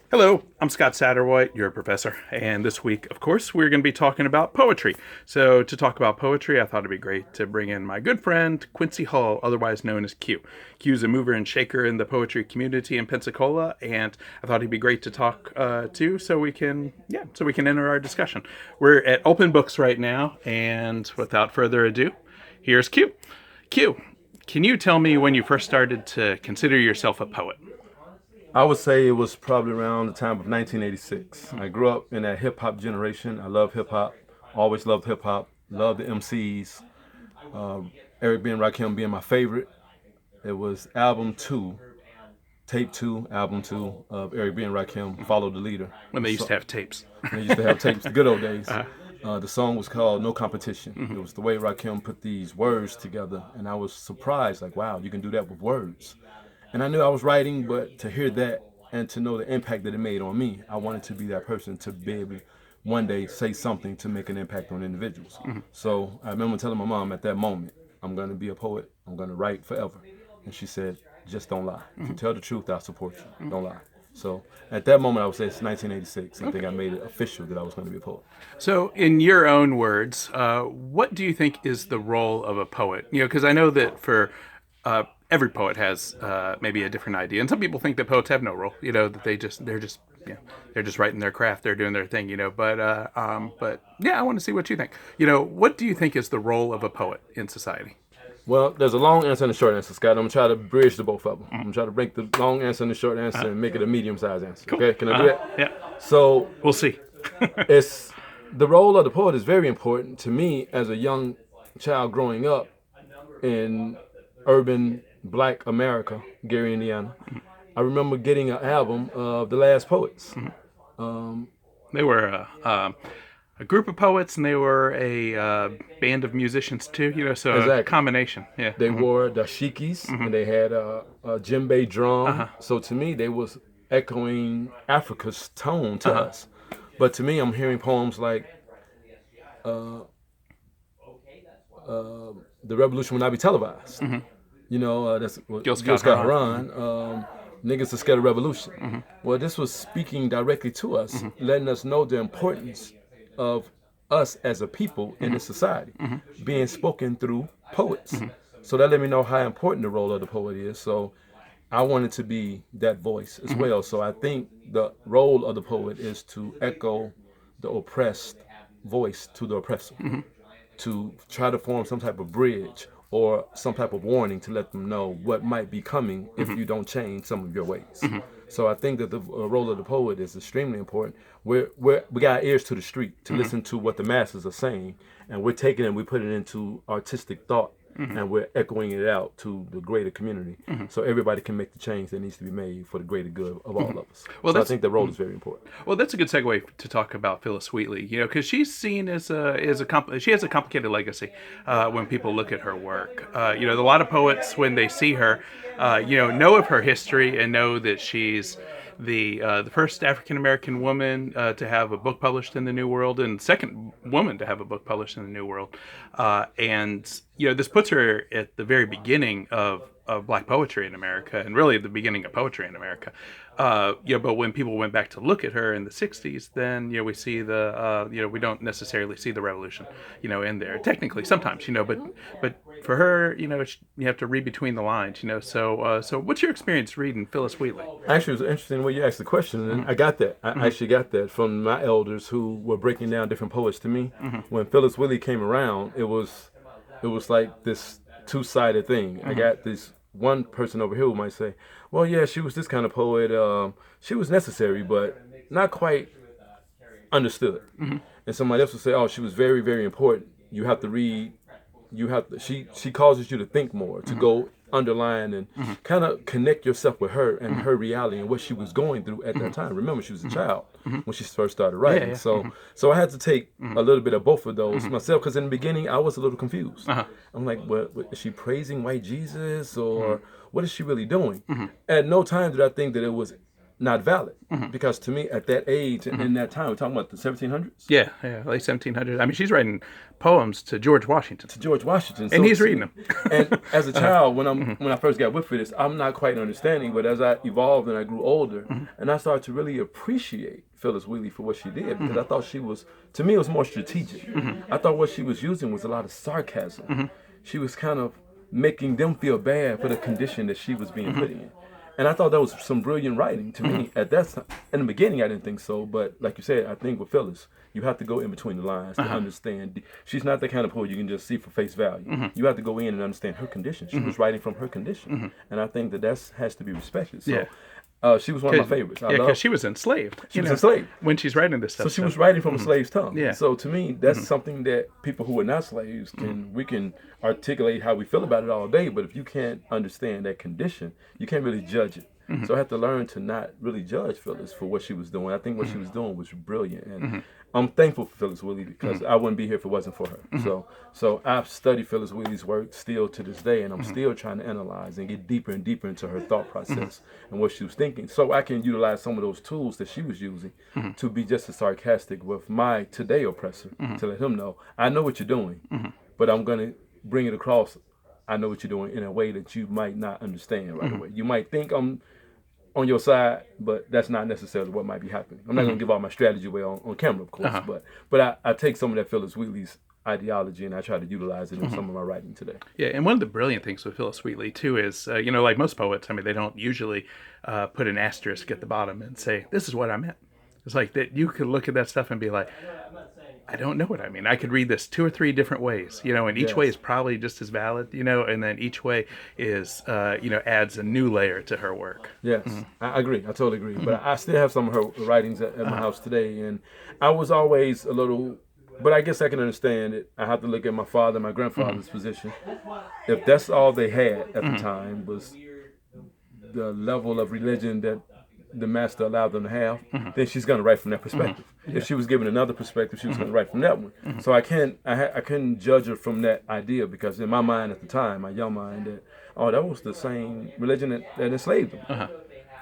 Hello, I'm Scott Satterwhite, your professor, and this week, of course, we're going to be talking about poetry. So, to talk about poetry, I thought it'd be great to bring in my good friend, Quincy Hall, otherwise known as Q. Q's a mover and shaker in the poetry community in Pensacola, and I thought he'd be great to talk to so we can enter our discussion. We're at Open Books right now, and without further ado, here's Q. Q, can you tell me when you first started to consider yourself a poet? I would say it was probably around the time of 1986. I grew up in that hip hop generation. I love hip hop, always loved hip hop, loved the MCs. Eric B. and Rakim being my favorite. It was album two, tape two, album two of Eric B. and Rakim, Follow the Leader. When they used to have tapes. They used to have tapes, the good old days. Uh, The song was called No Competition. It was the way Rakim put these words together, and I was surprised, like, wow, you can do that with words. And I knew I was writing, but to hear that and to know the impact that it made on me, I wanted to be that person to be able to one day say something to make an impact on individuals. So I remember telling my mom at that moment, I'm going to be a poet. I'm going to write forever. And she said, just don't lie. If you tell the truth, I'll support you. Don't lie. So at that moment, I would say it's 1986. I think I made it official that I was going to be a poet. So, in your own words, what do you think is the role of a poet? Because I know that for every poet has maybe a different idea, and some people think that poets have no role. That they're just writing their craft, they're doing their thing. But yeah, I want to see what you think. What do you think is the role of a poet in society? Well, there's a long answer and a short answer, Scott. I'm going to try to bridge the both of them. I'm going to try to break the long answer and the short answer and make it a medium-sized answer. Cool. Okay, can I do that? Yeah, So we'll see. it's the role of the poet is very important to me as a young child growing up in urban black America, Gary, Indiana. I remember getting an album of the Last Poets. They were a group of poets, and they were a band of musicians too. So a Exactly. combination. Yeah. They wore dashikis and they had a djembe drum. So to me, they was echoing Africa's tone to us. But to me, I'm hearing poems like "The Revolution Will Not Be Televised." That's what Gil Gil Scott Scott Heron. Heron. Niggas are scared of revolution. Well, this was speaking directly to us, letting us know the importance of us as a people in this society, being spoken through poets. So that let me know how important the role of the poet is. So I wanted to be that voice as well. So I think the role of the poet is to echo the oppressed voice to the oppressor, to try to form some type of bridge or some type of warning to let them know what might be coming if you don't change some of your ways. So I think that the role of the poet is extremely important. We got our ears to the street to listen to what the masses are saying, and we're taking it and we put it into artistic thought, and we're echoing it out to the greater community, so everybody can make the change that needs to be made for the greater good of all of us. Well, So I that's think the role is very important. Well, that's a good segue to talk about Phyllis Wheatley. Because she's seen she has a complicated legacy when people look at her work. A lot of poets when they see her, know of her history and know that she's the first African American woman to have a book published in the New World and second woman to have a book published in the New World, and this puts her at the very beginning of black poetry in America and really the beginning of poetry in America. But when people went back to look at her in the '60s, then we see we don't necessarily see the revolution, in there. Technically, sometimes, but for her, you have to read between the lines, So what's your experience reading Phyllis Wheatley? Actually, it was interesting the way you asked the question, and I got that. I actually got that from my elders who were breaking down different poets to me. When Phyllis Wheatley came around, it was like this two-sided thing. I got this one person over here who might say, well, yeah, she was this kind of poet. She was necessary, but not quite understood. And somebody else would say, oh, she was very, very important. You have to read. She causes you to think more, to go underline and kind of connect yourself with her and her reality and what she was going through at that time. Remember, she was a child when she first started writing. Yeah. So I had to take a little bit of both of those myself, because in the beginning I was a little confused. I'm like, what is she praising white Jesus, or what is she really doing? At no time did I think that it was not valid. Because to me, at that age and in that time, we're talking about the 1700s. Yeah, yeah, late 1700s. I mean, she's writing poems to George Washington, To George Washington, and he's reading them. And as a child, when I first got with this, I'm not quite understanding. But as I evolved and I grew older, and I started to really appreciate Phyllis Wheatley for what she did, because I thought she was, to me, it was more strategic. I thought what she was using was a lot of sarcasm. She was kind of making them feel bad for the condition that she was being put in. And I thought that was some brilliant writing to me at that time. In the beginning, I didn't think so, but like you said, I think with Phyllis, you have to go in between the lines to understand. She's not the kind of poet you can just see for face value. You have to go in and understand her condition. She was writing from her condition, and I think that has to be respected. So. Yeah. She was one of my favorites. Yeah, because she was enslaved. She was enslaved when she's writing this stuff. So she was writing from a slave's tongue. Yeah. So to me, that's something that people who are not slaves we can articulate how we feel about it all day. But if you can't understand that condition, you can't really judge it. So I had to learn to not really judge Phyllis for what she was doing. I think what she was doing was brilliant, and I'm thankful for Phyllis Wheatley because I wouldn't be here if it wasn't for her. So I've studied Phyllis Wheatley's work still to this day, and I'm still trying to analyze and get deeper and deeper into her thought process and what she was thinking, so I can utilize some of those tools that she was using to be just as sarcastic with my today oppressor, to let him know I know what you're doing, but I'm gonna bring it across. I know what you're doing in a way that you might not understand right away. You might think I'm on your side, but that's not necessarily what might be happening. I'm not going to give all my strategy away on camera, of course, but I take some of that Phyllis Wheatley's ideology and I try to utilize it in some of my writing today. Yeah, and one of the brilliant things with Phyllis Wheatley, too, is, like most poets, I mean, they don't usually put an asterisk at the bottom and say, this is what I meant. It's like that you could look at that stuff and be like, I don't know what I mean. I could read this 2 or 3 different ways, and each way is probably just as valid, and then each way is, adds a new layer to her work. Yes, I agree. I totally agree. But I still have some of her writings at my house today, and I was always a little, but I guess I can understand it. I have to look at my father, my grandfather's position. If that's all they had at the time was the level of religion that the master allowed them to have, then she's going to write from that perspective. If she was given another perspective, she was going to write from that one. So I couldn't judge her from that idea, because in my mind at the time, my young mind, that was the same religion that enslaved them.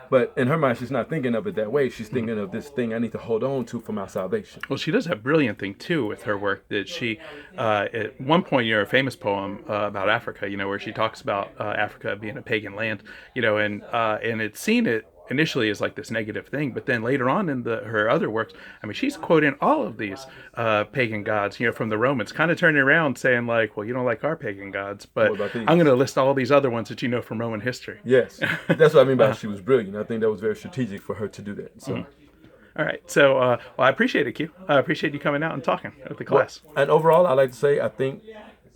But in her mind, she's not thinking of it that way. She's thinking of this thing I need to hold on to for my salvation. Well, she does a brilliant thing, too, with her work, that she, at one point, a famous poem about Africa, where she talks about Africa being a pagan land, and it's seen it initially as like this negative thing, but then later on in her other works, I mean, she's quoting all of these pagan gods, from the Romans, kind of turning around saying like, well, you don't like our pagan gods, but I'm going to list all these other ones that you know from Roman history. Yes, that's what I mean by she was brilliant. I think that was very strategic for her to do that. So. All right, so I appreciate it, Q. I appreciate you coming out and talking with the class. And overall, I like to say, I think